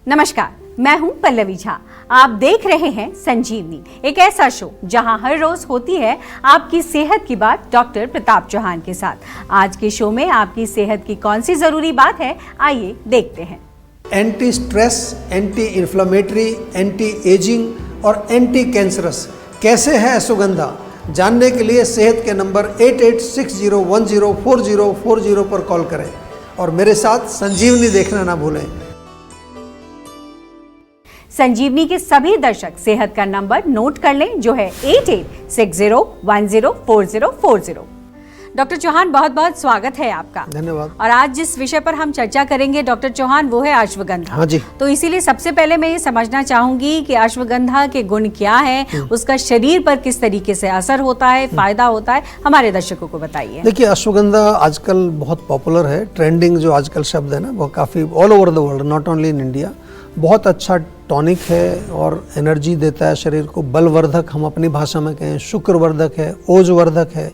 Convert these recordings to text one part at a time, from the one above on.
नमस्कार, मैं हूं पल्लवी झा। आप देख रहे हैं संजीवनी, एक ऐसा शो जहां हर रोज होती है आपकी सेहत की बात डॉक्टर प्रताप चौहान के साथ। आज के शो में आपकी सेहत की कौन सी जरूरी बात है, आइए देखते हैं। Anti stress, anti inflammatory, anti ageing और एंटी कैंसरस कैसे है अश्वगंधा, जानने के लिए सेहत के नंबर 8860104040 पर कॉल करें और मेरे साथ संजीवनी देखना ना भूलें। संजीवनी के सभी दर्शक सेहत का नंबर नोट कर लें, जो है 8860104040। डॉक्टर चौहान, बहुत बहुत स्वागत है आपका। धन्यवाद। और आज जिस विषय पर हम चर्चा करेंगे डॉक्टर चौहान, वो है अश्वगंधा। हाँ जी। तो इसीलिए सबसे पहले मैं ये समझना चाहूंगी कि अश्वगंधा के गुण क्या है, उसका शरीर पर किस तरीके से असर होता है, फायदा होता है, हमारे दर्शकों को बताइए। देखिए, अश्वगंधा आजकल बहुत पॉपुलर है। ट्रेंडिंग जो आजकल शब्द है ना, वो काफ़ी all over the world, not only in India. बहुत अच्छा टॉनिक है और एनर्जी देता है शरीर को, बलवर्धक हम अपनी भाषा में कहें, शुक्रवर्धक है, ओजवर्धक है।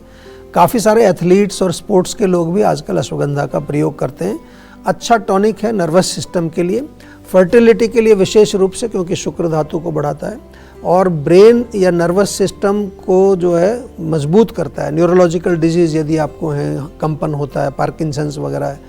काफ़ी सारे एथलीट्स और स्पोर्ट्स के लोग भी आजकल अश्वगंधा का प्रयोग करते हैं। अच्छा टॉनिक है नर्वस सिस्टम के लिए, फर्टिलिटी के लिए विशेष रूप से, क्योंकि शुक्र धातु को बढ़ाता है और ब्रेन या नर्वस सिस्टम को जो है मजबूत करता है। न्यूरोलॉजिकल डिजीज़ यदि आपको है, कंपन होता है, पार्किंसंस वगैरह है,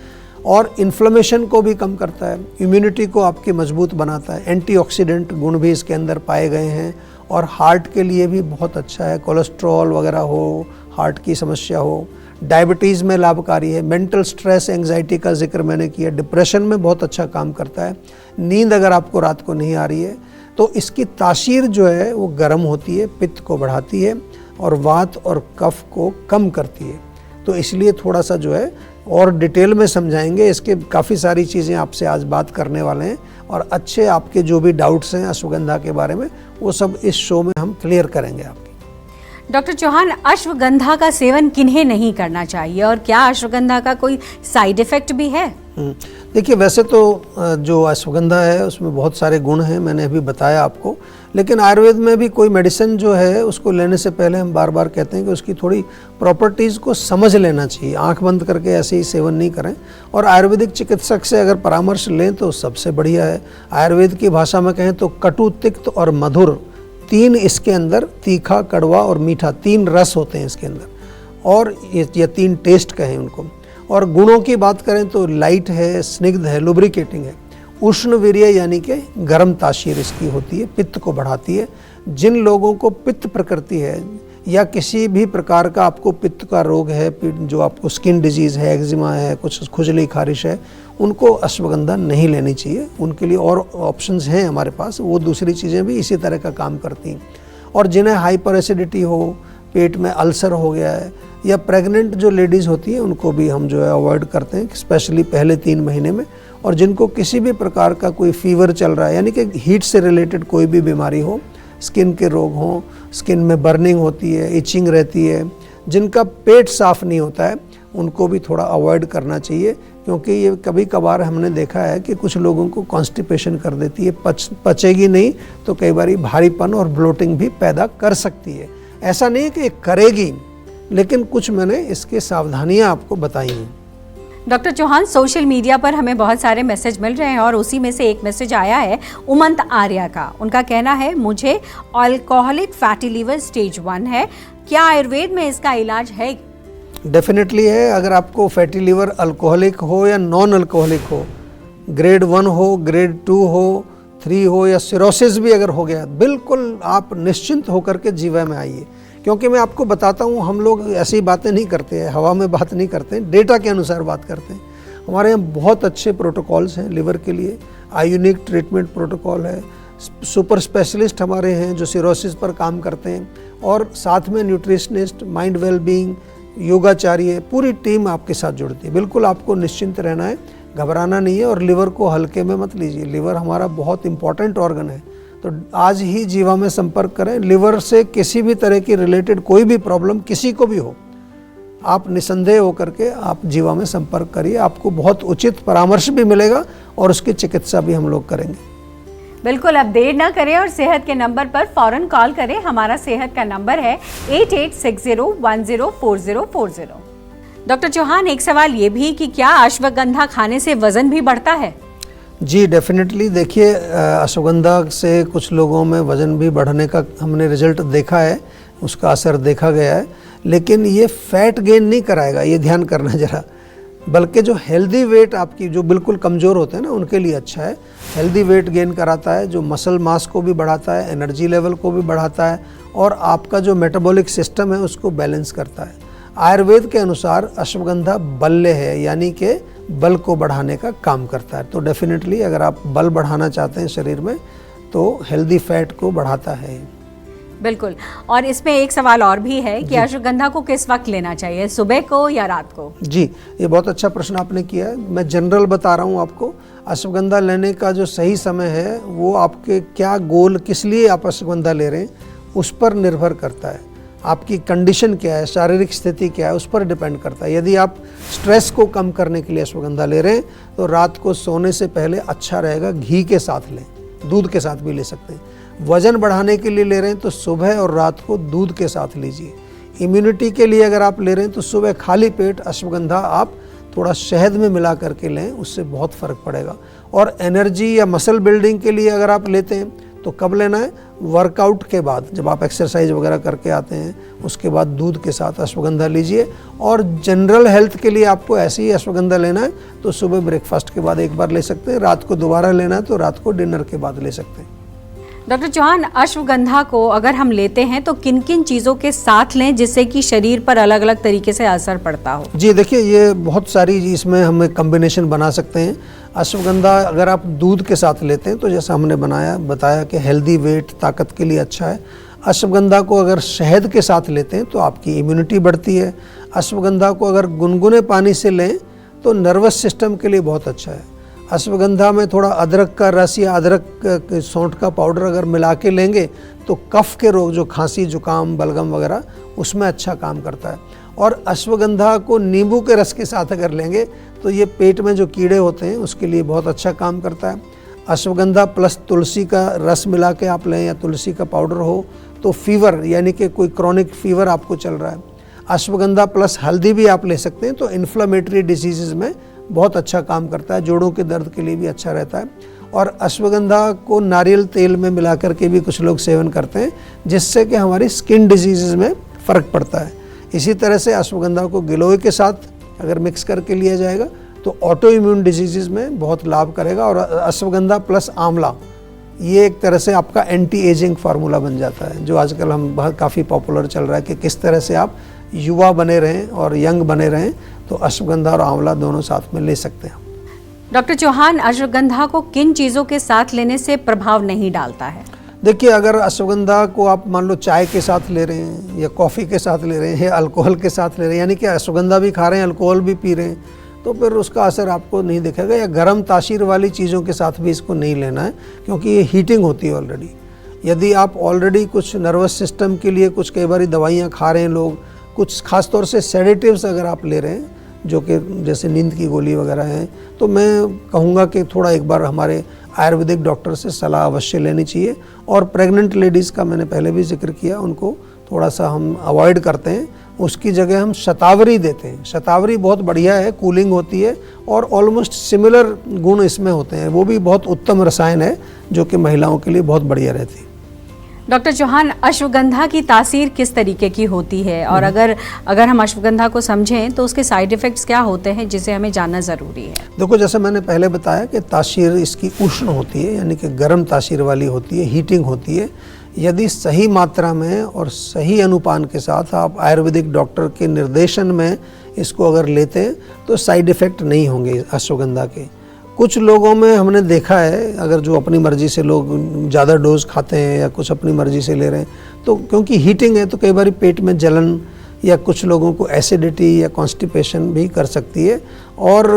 और इन्फ्लेमेशन को भी कम करता है, इम्यूनिटी को आपकी मजबूत बनाता है। एंटीऑक्सीडेंट गुण भी इसके अंदर पाए गए हैं और हार्ट के लिए भी बहुत अच्छा है। कोलेस्ट्रॉल वगैरह हो, हार्ट की समस्या हो, डायबिटीज़ में लाभकारी है। मेंटल स्ट्रेस, एंग्जाइटी का जिक्र मैंने किया, डिप्रेशन में बहुत अच्छा काम करता है। नींद अगर आपको रात को नहीं आ रही है तो इसकी तासीर जो है वो गर्म होती है, पित्त को बढ़ाती है और वात और कफ को कम करती है। तो इसलिए थोड़ा सा जो है और डिटेल में समझाएंगे, इसके काफ़ी सारी चीज़ें आपसे आज बात करने वाले हैं और अच्छे आपके जो भी डाउट्स हैं अश्वगंधा के बारे में, वो सब इस शो में हम क्लियर करेंगे आपकी। डॉक्टर चौहान, अश्वगंधा का सेवन किन्हें नहीं करना चाहिए और क्या अश्वगंधा का कोई साइड इफेक्ट भी है? देखिए, वैसे तो जो अश्वगंधा है उसमें बहुत सारे गुण हैं, मैंने अभी बताया आपको। लेकिन आयुर्वेद में भी कोई मेडिसिन जो है उसको लेने से पहले हम बार बार कहते हैं कि उसकी थोड़ी प्रॉपर्टीज़ को समझ लेना चाहिए। आंख बंद करके ऐसे ही सेवन नहीं करें और आयुर्वेदिक चिकित्सक से अगर परामर्श लें तो सबसे बढ़िया है। आयुर्वेद की भाषा में कहें तो कटु, तिक्त और मधुर, तीन इसके अंदर, तीखा, कड़वा और मीठा, तीन रस होते हैं इसके अंदर, और ये तीन टेस्ट कहें उनको। और गुणों की बात करें तो लाइट है, स्निग्ध है, लुब्रिकेटिंग है, उष्ण वीर्य यानी कि गर्म तासीर इसकी होती है, पित्त को बढ़ाती है। जिन लोगों को पित्त प्रकृति है या किसी भी प्रकार का आपको पित्त का रोग है, जो आपको स्किन डिजीज़ है, एक्जिमा है, कुछ खुजली खारिश है, उनको अश्वगंधा नहीं लेनी चाहिए। उनके लिए और ऑप्शंस हैं हमारे पास, वो दूसरी चीज़ें भी इसी तरह का काम करती हैं। और जिन्हें हाइपर एसिडिटी हो, पेट में अल्सर हो गया है, या प्रेग्नेंट जो लेडीज़ होती हैं, उनको भी हम जो है अवॉइड करते हैं, स्पेशली पहले 3 महीने में। और जिनको किसी भी प्रकार का कोई फीवर चल रहा है, यानी कि हीट से रिलेटेड कोई भी बीमारी हो, स्किन के रोग हों, स्किन में बर्निंग होती है, इचिंग रहती है, जिनका पेट साफ नहीं होता है, उनको भी थोड़ा अवॉइड करना चाहिए। क्योंकि ये कभी कभार हमने देखा है कि कुछ लोगों को कॉन्स्टिपेशन कर देती है, पचेगी नहीं तो कई बार भारीपन और ब्लोटिंग भी पैदा कर सकती है। ऐसा नहीं है कि करेगी, लेकिन कुछ मैंने इसके सावधानियां आपको बताई हैं। डॉक्टर चौहान, सोशल मीडिया पर हमें बहुत सारे मैसेज मिल रहे हैं और उसी में से एक मैसेज आया है उमंत आर्या का। उनका कहना है, मुझे अल्कोहलिक फैटी लिवर स्टेज 1 है, क्या आयुर्वेद में इसका इलाज है? डेफिनेटली है। अगर आपको फैटी लिवर अल्कोहलिक हो या नॉन अल्कोहलिक हो, ग्रेड 1 हो, ग्रेड 2 हो, 3 हो, या सिरोसिस भी अगर हो गया, बिल्कुल आप निश्चिंत होकर के जीवा में आइए। क्योंकि मैं आपको बताता हूँ, हम लोग ऐसी बातें नहीं करते हैं, हवा में बात नहीं करते हैं, डेटा के अनुसार बात करते हैं। हमारे यहाँ बहुत अच्छे प्रोटोकॉल्स हैं लिवर के लिए, आयुनिक ट्रीटमेंट प्रोटोकॉल है, सुपर स्पेशलिस्ट हमारे हैं जो सिरोसिस पर काम करते हैं, और साथ में न्यूट्रिशनिस्ट, माइंड वेलबींग, योगाचार्य, पूरी टीम आपके साथ जुड़ती है। बिल्कुल आपको निश्चिंत रहना है, घबराना नहीं है और लिवर को हल्के में मत लीजिए। लिवर हमारा बहुत इंपॉर्टेंट ऑर्गन है, तो आज ही जीवा में संपर्क करें। लिवर से किसी भी तरह की रिलेटेड कोई भी प्रॉब्लम किसी को भी हो, आप निसंदेह होकर के आप जीवा में संपर्क करिए, आपको बहुत उचित परामर्श भी मिलेगा और उसकी चिकित्सा भी हम लोग करेंगे। बिल्कुल, अब देर ना करें और सेहत के नंबर पर फौरन कॉल करें। हमारा सेहत का नंबर है 8860104040। डॉक्टर चौहान, एक सवाल ये भी कि क्या अश्वगंधा खाने से वजन भी बढ़ता है? जी डेफिनेटली। देखिए अश्वगंधा से कुछ लोगों में वज़न भी बढ़ने का हमने रिजल्ट देखा है, उसका असर देखा गया है, लेकिन ये फैट गेन नहीं कराएगा, ये ध्यान करना ज़रा। बल्कि जो हेल्दी वेट आपकी जो बिल्कुल कमज़ोर होते हैं ना उनके लिए अच्छा है। हेल्दी वेट गेन कराता है, जो मसल मास को भी बढ़ाता है, एनर्जी लेवल को भी बढ़ाता है और आपका जो मेटाबॉलिक सिस्टम है उसको बैलेंस करता है। आयुर्वेद के अनुसार अश्वगंधा बल्य है, यानी कि बल को बढ़ाने का काम करता है। तो डेफिनेटली अगर आप बल बढ़ाना चाहते हैं शरीर में तो हेल्दी फैट को बढ़ाता है। बिल्कुल। और इसमें एक सवाल और भी है कि अश्वगंधा को किस वक्त लेना चाहिए, सुबह को या रात को? जी, ये बहुत अच्छा प्रश्न आपने किया है। मैं जनरल बता रहा हूँ आपको। अश्वगंधा लेने का जो सही समय है वो आपके क्या गोल, किस लिए आप अश्वगंधा ले रहे हैं उस पर निर्भर करता है। आपकी कंडीशन क्या है, शारीरिक स्थिति क्या है, उस पर डिपेंड करता है। यदि आप स्ट्रेस को कम करने के लिए अश्वगंधा ले रहे हैं तो रात को सोने से पहले अच्छा रहेगा घी के साथ लें, दूध के साथ भी ले सकते हैं। वज़न बढ़ाने के लिए ले रहे हैं तो सुबह और रात को दूध के साथ लीजिए। इम्यूनिटी के लिए अगर आप ले रहे हैं तो सुबह खाली पेट अश्वगंधा आप थोड़ा शहद में मिला करके लें, उससे बहुत फ़र्क पड़ेगा। और एनर्जी या मसल बिल्डिंग के लिए अगर आप लेते हैं तो कब लेना है? वर्कआउट के बाद, जब आप एक्सरसाइज वगैरह करके आते हैं उसके बाद दूध के साथ अश्वगंधा लीजिए। और जनरल हेल्थ के लिए आपको ऐसे ही अश्वगंधा लेना है तो सुबह ब्रेकफास्ट के बाद एक बार ले सकते हैं, रात को दोबारा लेना है तो रात को डिनर के बाद ले सकते हैं। डॉक्टर चौहान, अश्वगंधा को अगर हम लेते हैं तो किन किन चीज़ों के साथ लें जिससे कि शरीर पर अलग अलग तरीके से असर पड़ता हो? जी देखिए, ये बहुत सारी इसमें हम एक कम्बिनेशन बना सकते हैं। अश्वगंधा अगर आप दूध के साथ लेते हैं तो जैसा हमने बताया कि हेल्दी वेट, ताकत के लिए अच्छा है। अश्वगंधा को अगर शहद के साथ लेते हैं तो आपकी इम्यूनिटी बढ़ती है। अश्वगंधा को अगर गुनगुने पानी से लें तो नर्वस सिस्टम के लिए बहुत अच्छा है। अश्वगंधा में थोड़ा अदरक का रस या अदरक सौंठ का पाउडर अगर मिला के लेंगे तो कफ के रोग, जो खांसी, जुकाम, बलगम वगैरह, उसमें अच्छा काम करता है। और अश्वगंधा को नींबू के रस के साथ अगर लेंगे तो ये पेट में जो कीड़े होते हैं उसके लिए बहुत अच्छा काम करता है। अश्वगंधा प्लस तुलसी का रस मिला के आप लें या तुलसी का पाउडर हो तो फीवर, यानी कि कोई क्रॉनिक फीवर आपको चल रहा है, अश्वगंधा प्लस हल्दी भी आप ले सकते हैं तो इन्फ्लेमेटरी डिजीज़ में बहुत अच्छा काम करता है। जोड़ों के दर्द के लिए भी अच्छा रहता है। और अश्वगंधा को नारियल तेल में मिला करके भी कुछ लोग सेवन करते हैं जिससे कि हमारी स्किन डिजीज़ में फ़र्क पड़ता है। इसी तरह से अश्वगंधा को गिलोय के साथ अगर मिक्स करके लिया जाएगा तो ऑटो इम्यून डिजीज़ में बहुत लाभ करेगा। और अश्वगंधा प्लस आंवला, ये एक तरह से आपका एंटी एजिंग फार्मूला बन जाता है, जो आजकल हम बहुत काफ़ी पॉपुलर चल रहा है कि किस तरह से आप युवा बने रहें और यंग बने रहें। तो अश्वगंधा और आंवला दोनों साथ में ले सकते हैं। डॉक्टर चौहान, अश्वगंधा को किन चीज़ों के साथ लेने से प्रभाव नहीं डालता है? देखिए, अगर अश्वगंधा को आप मान लो चाय के साथ ले रहे हैं या कॉफ़ी के साथ ले रहे हैं या अल्कोहल के साथ ले रहे हैं, यानी कि अश्वगंधा भी खा रहे हैं, अल्कोहल भी पी रहे हैं, तो फिर उसका असर आपको नहीं दिखेगा। या गर्म तासीर वाली चीज़ों के साथ भी इसको नहीं लेना है क्योंकि ये हीटिंग होती है ऑलरेडी। यदि आप ऑलरेडी कुछ नर्वस सिस्टम के लिए कुछ कई बार दवाइयाँ खा रहे हैं लोग, कुछ खास तौर से सेडेटिव्स अगर आप ले रहे हैं जो कि जैसे नींद की गोली वगैरह है, तो मैं कहूँगा कि थोड़ा एक बार हमारे आयुर्वेदिक डॉक्टर से सलाह अवश्य लेनी चाहिए। और प्रेग्नेंट लेडीज़ का मैंने पहले भी जिक्र किया, उनको थोड़ा सा हम अवॉइड करते हैं, उसकी जगह हम शतावरी देते हैं। शतावरी बहुत बढ़िया है, कूलिंग होती है और ऑलमोस्ट सिमिलर गुण इसमें होते हैं। वो भी बहुत उत्तम रसायन है जो कि महिलाओं के लिए बहुत बढ़िया रहती है। डॉक्टर चौहान, अश्वगंधा की तासीर किस तरीके की होती है और अगर हम अश्वगंधा को समझें तो उसके साइड इफ़ेक्ट्स क्या होते हैं जिसे हमें जानना ज़रूरी है? देखो, जैसे मैंने पहले बताया कि तासीर इसकी उष्ण होती है, यानी कि गर्म तासीर वाली होती है, हीटिंग होती है। यदि सही मात्रा में और सही अनुपान के साथ आप आयुर्वेदिक डॉक्टर के निर्देशन में इसको अगर लेते हैं तो साइड इफ़ेक्ट नहीं होंगे अश्वगंधा के। कुछ लोगों में हमने देखा है, अगर जो अपनी मर्ज़ी से लोग ज़्यादा डोज खाते हैं या कुछ अपनी मर्ज़ी से ले रहे हैं तो क्योंकि हीटिंग है तो कई बार पेट में जलन या कुछ लोगों को एसिडिटी या कॉन्स्टिपेशन भी कर सकती है। और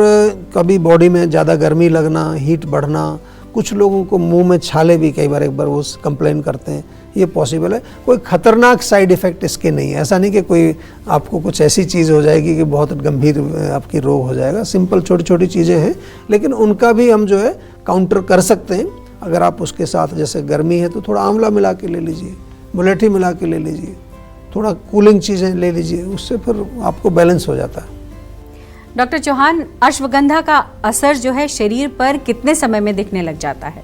कभी बॉडी में ज़्यादा गर्मी लगना, हीट बढ़ना, कुछ लोगों को मुंह में छाले भी कई बार एक बार वो कंप्लेन करते हैं, ये पॉसिबल है। कोई ख़तरनाक साइड इफ़ेक्ट इसके नहीं है। ऐसा नहीं कि कोई आपको कुछ ऐसी चीज़ हो जाएगी कि बहुत गंभीर आपकी रोग हो जाएगा। सिंपल छोटी छोटी चीज़ें हैं, लेकिन उनका भी हम जो है काउंटर कर सकते हैं। अगर आप उसके साथ, जैसे गर्मी है तो थोड़ा आंवला मिला के ले लीजिए, मुलेठी मिला के ले लीजिए, थोड़ा कूलिंग चीज़ें ले लीजिए, उससे फिर आपको बैलेंस हो जाता है। डॉक्टर चौहान, अश्वगंधा का असर जो है शरीर पर कितने समय में दिखने लग जाता है?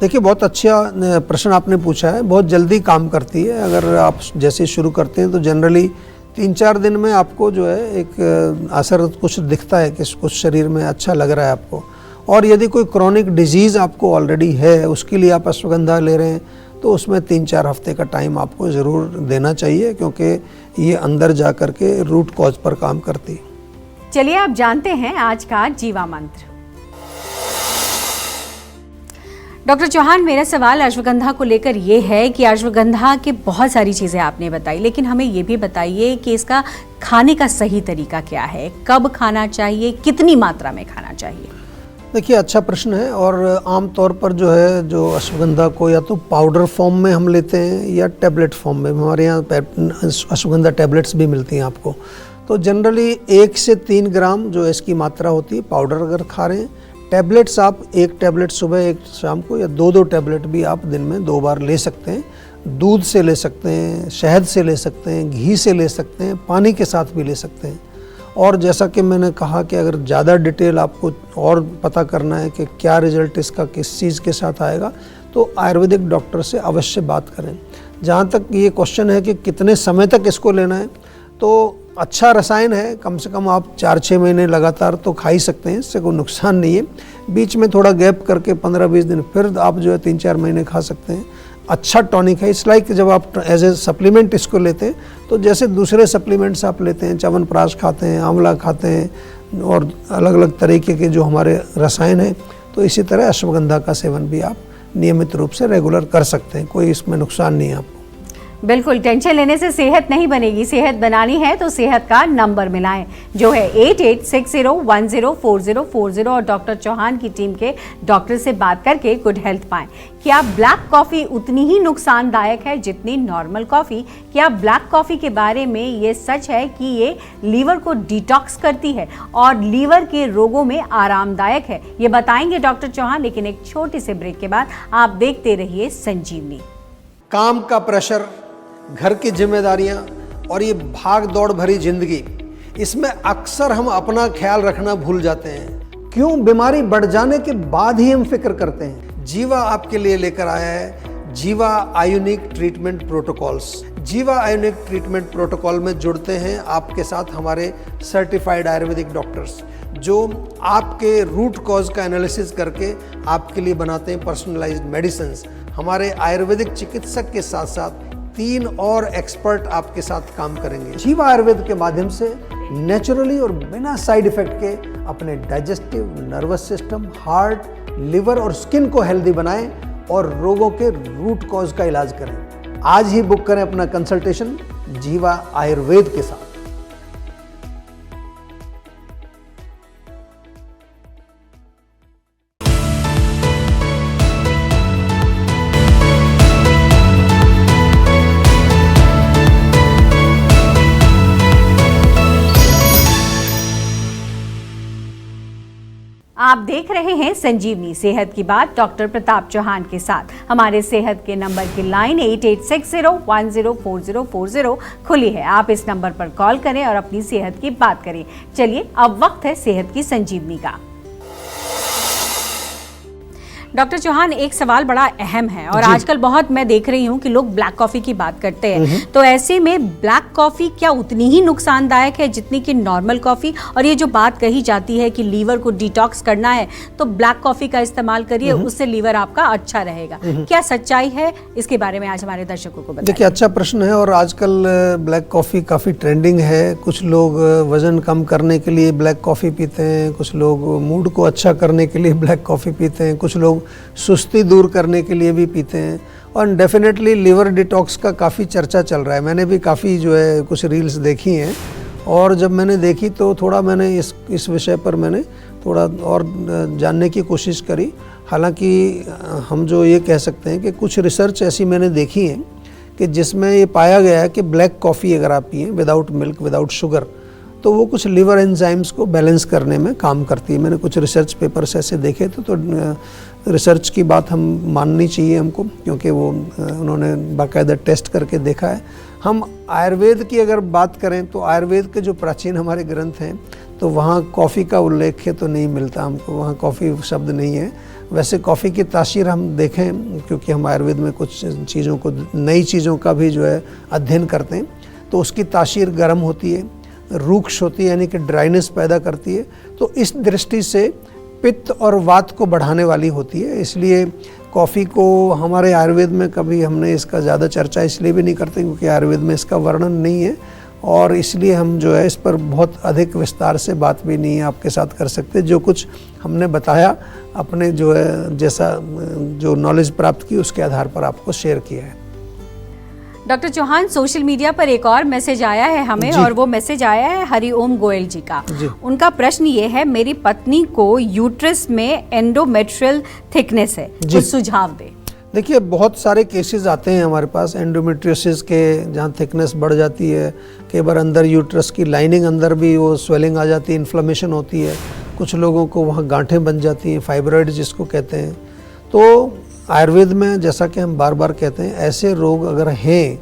देखिए, बहुत अच्छा प्रश्न आपने पूछा है। बहुत जल्दी काम करती है। अगर आप जैसे शुरू करते हैं तो जनरली 3-4 दिन में आपको जो है एक असर कुछ दिखता है कि कुछ शरीर में अच्छा लग रहा है आपको। और यदि कोई क्रॉनिक डिजीज़ आपको ऑलरेडी है, उसके लिए आप अश्वगंधा ले रहे हैं, तो उसमें 3-4 हफ्ते का टाइम आपको ज़रूर देना चाहिए, क्योंकि ये अंदर जा कर के रूट कॉज पर काम करती है। चलिए आप जानते हैं आज का जीवा मंत्र। डॉक्टर चौहान, मेरा सवाल अश्वगंधा को लेकर ये है कि अश्वगंधा की बहुत सारी चीज़ें आपने बताई, लेकिन हमें ये भी बताइए कि इसका खाने का सही तरीका क्या है, कब खाना चाहिए, कितनी मात्रा में खाना चाहिए? देखिए, अच्छा प्रश्न है। और आम तौर पर जो है, जो अश्वगंधा को या तो पाउडर फॉर्म में हम लेते हैं या टैबलेट फॉर्म में। हमारे यहाँ अश्वगंधा टैबलेट्स भी मिलती हैं आपको। तो जनरली 1 से 3 ग्राम जो इसकी मात्रा होती है, पाउडर अगर खा रहे हैं। टैबलेट्स आप 1 टैबलेट सुबह, 1 शाम को, या 2-2 टैबलेट भी आप दिन में 2 बार ले सकते हैं। दूध से ले सकते हैं, शहद से ले सकते हैं, घी से ले सकते हैं, पानी के साथ भी ले सकते हैं। और जैसा कि मैंने कहा कि अगर ज़्यादा डिटेल आपको और पता करना है कि क्या रिजल्ट इसका किस चीज़ के साथ आएगा, तो आयुर्वेदिक डॉक्टर से अवश्य बात करें। जहाँ तक ये क्वेश्चन है कि कितने समय तक इसको लेना है, तो अच्छा रसायन है, कम से कम आप 4-6 महीने लगातार तो खा ही सकते हैं, इससे कोई नुकसान नहीं है। बीच में थोड़ा गैप करके 15-20 दिन फिर आप जो है 3-4 महीने खा सकते हैं। अच्छा टॉनिक है। इट्स लाइक जब आप एज ए सप्लीमेंट इसको लेते हैं, तो जैसे दूसरे सप्लीमेंट्स आप लेते हैं, च्यवनप्राश खाते हैं, आंवला खाते हैं और अलग अलग तरीके के जो हमारे रसायन हैं, तो इसी तरह अश्वगंधा का सेवन भी आप नियमित रूप से रेगुलर कर सकते हैं। कोई इसमें नुकसान नहीं है आपको। बिल्कुल, टेंशन लेने से सेहत नहीं बनेगी। सेहत बनानी है तो सेहत का नंबर मिलाएं, जो है 8860104040, और डॉक्टर चौहान की टीम के डॉक्टर से बात करके गुड हेल्थ पाएं। क्या ब्लैक कॉफ़ी उतनी ही नुकसानदायक है जितनी नॉर्मल कॉफ़ी? क्या ब्लैक कॉफ़ी के बारे में ये सच है कि ये लीवर को डिटॉक्स करती है और लीवर के रोगों में आरामदायक है? ये बताएंगे डॉक्टर चौहान, लेकिन एक छोटे से ब्रेक के बाद। आप देखते रहिए संजीवनी। काम का प्रेशर, घर की जिम्मेदारियां और ये भाग दौड़ भरी जिंदगी, इसमें अक्सर हम अपना ख्याल रखना भूल जाते हैं। क्यों? बीमारी बढ़ जाने के बाद ही हम फिक्र करते हैं। जीवा आपके लिए लेकर आया है जीवा आयुनिक ट्रीटमेंट प्रोटोकॉल्स। जीवा आयुनिक ट्रीटमेंट प्रोटोकॉल में जुड़ते हैं आपके साथ हमारे सर्टिफाइड आयुर्वेदिक डॉक्टर्स, जो आपके रूट कॉज का एनालिसिस करके आपके लिए बनाते हैं पर्सनलाइज्ड मेडिसिन। हमारे आयुर्वेदिक चिकित्सक के साथ साथ 3 और एक्सपर्ट आपके साथ काम करेंगे। जीवा आयुर्वेद के माध्यम से नेचुरली और बिना साइड इफेक्ट के अपने digestive, nervous system, heart, liver और स्किन को हेल्दी बनाएं और रोगों के रूट कॉज का इलाज करें। आज ही बुक करें अपना कंसल्टेशन जीवा आयुर्वेद के साथ। आप देख रहे हैं संजीवनी, सेहत की बात डॉक्टर प्रताप चौहान के साथ। हमारे सेहत के नंबर की लाइन 8860104040 खुली है। आप इस नंबर पर कॉल करें और अपनी सेहत की बात करें। चलिए, अब वक्त है सेहत की संजीवनी का। डॉक्टर चौहान, एक सवाल बड़ा अहम है और आजकल बहुत मैं देख रही हूँ कि लोग ब्लैक कॉफ़ी की बात करते हैं, तो ऐसे में ब्लैक कॉफ़ी क्या उतनी ही नुकसानदायक है जितनी कि नॉर्मल कॉफ़ी? और ये जो बात कही जाती है कि लीवर को डिटॉक्स करना है तो ब्लैक कॉफ़ी का इस्तेमाल करिए, उससे लीवर आपका अच्छा रहेगा। क्या सच्चाई है? इसके बारे में आज हमारे दर्शकों को बताइए। देखिए, अच्छा प्रश्न है और आजकल ब्लैक कॉफ़ी काफ़ी ट्रेंडिंग है। कुछ लोग वज़न कम करने के लिए ब्लैक कॉफ़ी पीते हैं, कुछ लोग मूड को अच्छा करने के लिए ब्लैक कॉफ़ी पीते हैं, कुछ लोग सुस्ती दूर करने के लिए भी पीते हैं, और डेफिनेटली लिवर डिटॉक्स का काफ़ी चर्चा चल रहा है। मैंने भी काफ़ी जो है कुछ रील्स देखी हैं, और जब मैंने देखी तो थोड़ा मैंने इस विषय पर मैंने थोड़ा और जानने की कोशिश करी। हालांकि हम जो ये कह सकते हैं कि कुछ रिसर्च ऐसी मैंने देखी है कि जिसमें ये पाया गया है कि ब्लैक कॉफ़ी अगर आप पिएं विदाउट मिल्क, विदाउट शुगर, तो वो कुछ लिवर एंजाइम्स को बैलेंस करने में काम करती है। मैंने कुछ रिसर्च पेपर्स ऐसे देखे थे, तो रिसर्च की बात हम माननी चाहिए हमको, क्योंकि वो उन्होंने बाकायदा टेस्ट करके देखा है। हम आयुर्वेद की अगर बात करें तो आयुर्वेद के जो प्राचीन हमारे ग्रंथ हैं, तो वहाँ कॉफ़ी का उल्लेख है तो नहीं मिलता हमको, वहाँ कॉफ़ी शब्द नहीं है। वैसे कॉफ़ी की तासीर हम देखें, क्योंकि हम आयुर्वेद में कुछ चीज़ों को, नई चीज़ों का भी जो है अध्ययन करते हैं, तो उसकी तासीर गर्म होती है, रूक्ष होती है, यानी कि ड्राइनेस पैदा करती है। तो इस दृष्टि से पित्त और वात को बढ़ाने वाली होती है। इसलिए कॉफ़ी को हमारे आयुर्वेद में कभी हमने इसका ज़्यादा चर्चा इसलिए भी नहीं करते क्योंकि आयुर्वेद में इसका वर्णन नहीं है, और इसलिए हम जो है इस पर बहुत अधिक विस्तार से बात भी नहीं आपके साथ कर सकते। जो कुछ हमने बताया अपने जो है जैसा जो नॉलेज प्राप्त की उसके आधार पर आपको शेयर किया है। डॉक्टर चौहान, सोशल मीडिया पर एक और मैसेज आया है हमें, और वो मैसेज आया है हरिओम गोयल जी का। उनका प्रश्न ये है, मेरी पत्नी को यूट्रस में एंडोमेट्रियल थिकनेस है, कुछ सुझाव दे। देखिए, बहुत सारे केसेस आते हैं हमारे पास एंडोमेट्रियोसिस के, जहाँ थिकनेस बढ़ जाती है, कई बार अंदर यूट्रस की लाइनिंग अंदर भी वो स्वेलिंग आ जाती है, इन्फ्लेमेशन होती है, कुछ लोगों को वहाँ गांठें बन जाती हैं, फाइब्रॉइड जिसको कहते हैं। तो आयुर्वेद में जैसा कि हम बार बार कहते हैं, ऐसे रोग अगर हैं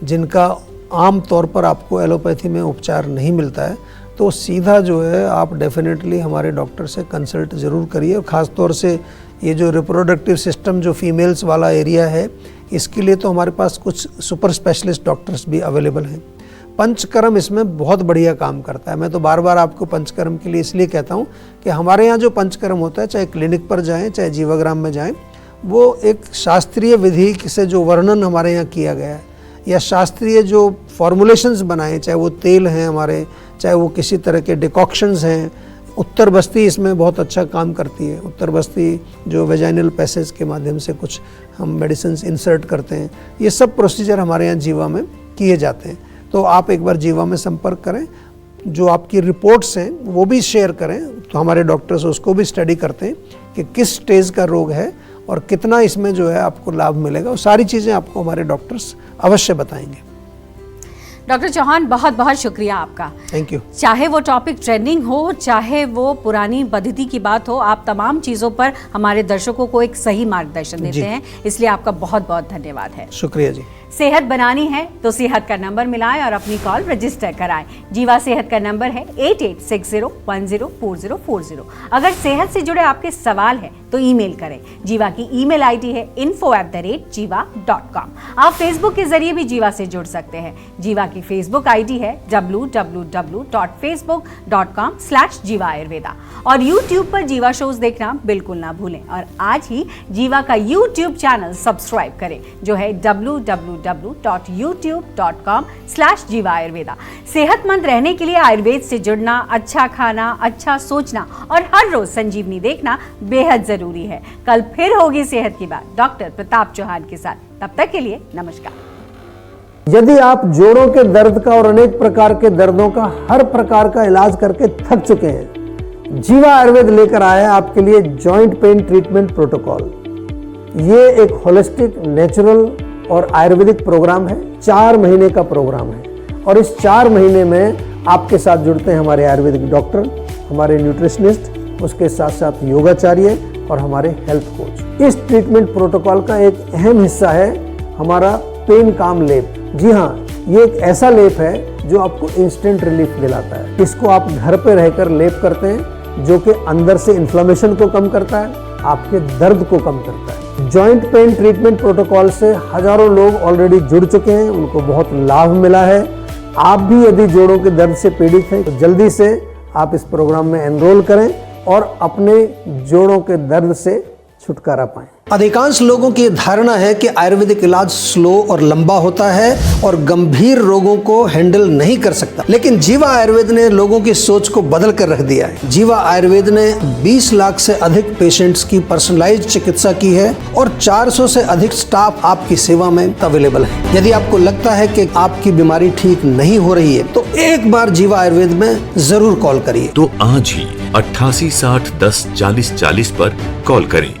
जिनका आम तौर पर आपको एलोपैथी में उपचार नहीं मिलता है, तो सीधा जो है आप डेफिनेटली हमारे डॉक्टर से कंसल्ट ज़रूर करिए। और ख़ास तौर से ये जो रिप्रोडक्टिव सिस्टम जो फीमेल्स वाला एरिया है, इसके लिए तो हमारे पास कुछ सुपर स्पेशलिस्ट डॉक्टर्स भी अवेलेबल हैं। पंचकर्म इसमें बहुत बढ़िया काम करता है। मैं तो बार बार आपको पंचकर्म के लिए इसलिए कहता हूँ कि हमारे यहाँ जो पंचकर्म होता है, चाहे क्लिनिक पर जाएँ चाहे जीवाग्राम में जाएँ, वो एक शास्त्रीय विधि से जो वर्णन हमारे यहाँ किया गया है, या शास्त्रीय जो फॉर्मुलेशंस बनाए, चाहे वो तेल हैं हमारे, चाहे वो किसी तरह के डिकॉक्शंस हैं। उत्तर बस्ती इसमें बहुत अच्छा काम करती है। उत्तर बस्ती जो वेजाइनल पैसेज के माध्यम से कुछ हम मेडिसिन इंसर्ट करते हैं, ये सब प्रोसीजर हमारे यहाँ जीवा में किए जाते हैं। तो आप एक बार जीवा में संपर्क करें, जो आपकी रिपोर्ट्स हैं वो भी शेयर करें, तो हमारे डॉक्टर्स उसको भी स्टडी करते हैं कि किस स्टेज का रोग है और कितना इसमें जो है आपको लाभ मिलेगा। और सारी चीज़ें आपको हमारे डॉक्टर्स अवश्य बताएंगे। डॉक्टर चौहान, बहुत बहुत शुक्रिया आपका। Thank you. चाहे वो टॉपिक ट्रेंडिंग हो, चाहे वो पुरानी पद्धति की बात हो, आप तमाम चीज़ों पर हमारे दर्शकों को एक सही मार्गदर्शन देते हैं, इसलिए आपका बहुत बहुत धन्यवाद है। शुक्रिया जी। सेहत बनानी है तो सेहत का नंबर मिलाएं और अपनी कॉल रजिस्टर कराएं। जीवा सेहत का नंबर है 8860104040। अगर सेहत से जुड़े आपके सवाल हैं तो ईमेल करें। जीवा की ईमेल आईडी है info@jiva.com। आप फेसबुक के जरिए भी जीवा से जुड़ सकते हैं। जीवा की फेसबुक आईडी है www.facebook.com/jiva ayurveda। और यूट्यूब पर जीवा शोज देखना बिल्कुल ना भूलें, और आज ही जीवा का यूट्यूब चैनल सब्सक्राइब करें, जो है www.youtube.com/jiva ayurveda। सेहतमंद रहने के लिए आयुर्वेद से जुड़ना, अच्छा खाना, अच्छा सोचना और हर रोज संजीवनी देखना बेहद जरूरी है। कल फिर होगी सेहत की बात डॉक्टर प्रताप चौहान के साथ। तब तक के लिए नमस्कार। यदि आप जोड़ों के दर्द का और अनेक प्रकार के दर्दों का हर प्रकार का इलाज करके थक चुके हैं, जीवा आयुर्वेद लेकर आया है आपके लिए जॉइंट पेन ट्रीटमेंट प्रोटोकॉल। ये एक होलिस्टिक, नेचुरल और आयुर्वेदिक प्रोग्राम है। 4 महीने का प्रोग्राम है, और इस 4 महीने में आपके साथ जुड़ते हैं हमारे आयुर्वेदिक डॉक्टर, हमारे न्यूट्रिशनिस्ट, उसके साथ साथ योगाचार्य और हमारे हेल्थ कोच। इस ट्रीटमेंट प्रोटोकॉल का एक अहम हिस्सा है हमारा पेन काम लेप। जी हाँ, ये एक ऐसा लेप है जो आपको इंस्टेंट रिलीफ दिलाता है। इसको आप घर पे रहकर लेप करते हैं, जो कि अंदर से इन्फ्लेमेशन को कम करता है, आपके दर्द को कम करता है। जॉइंट पेन ट्रीटमेंट प्रोटोकॉल से हजारों लोग ऑलरेडी जुड़ चुके हैं, उनको बहुत लाभ मिला है। आप भी यदि जोड़ों के दर्द से पीड़ित हैं तो जल्दी से आप इस प्रोग्राम में एनरोल करें और अपने जोड़ों के दर्द से छुटकारा पाएं। अधिकांश लोगों की धारणा है कि आयुर्वेदिक इलाज स्लो और लंबा होता है और गंभीर रोगों को हैंडल नहीं कर सकता, लेकिन जीवा आयुर्वेद ने लोगों की सोच को बदल कर रख दिया है। जीवा आयुर्वेद ने 20 लाख से अधिक पेशेंट्स की पर्सनलाइज्ड चिकित्सा की है और 400 से अधिक स्टाफ आपकी सेवा में अवेलेबल है। यदि आपको लगता है कि आपकी बीमारी ठीक नहीं हो रही है तो एक बार जीवा आयुर्वेद में जरूर कॉल करिए। तो आज ही 88 60 10 40 40 पर कॉल करें।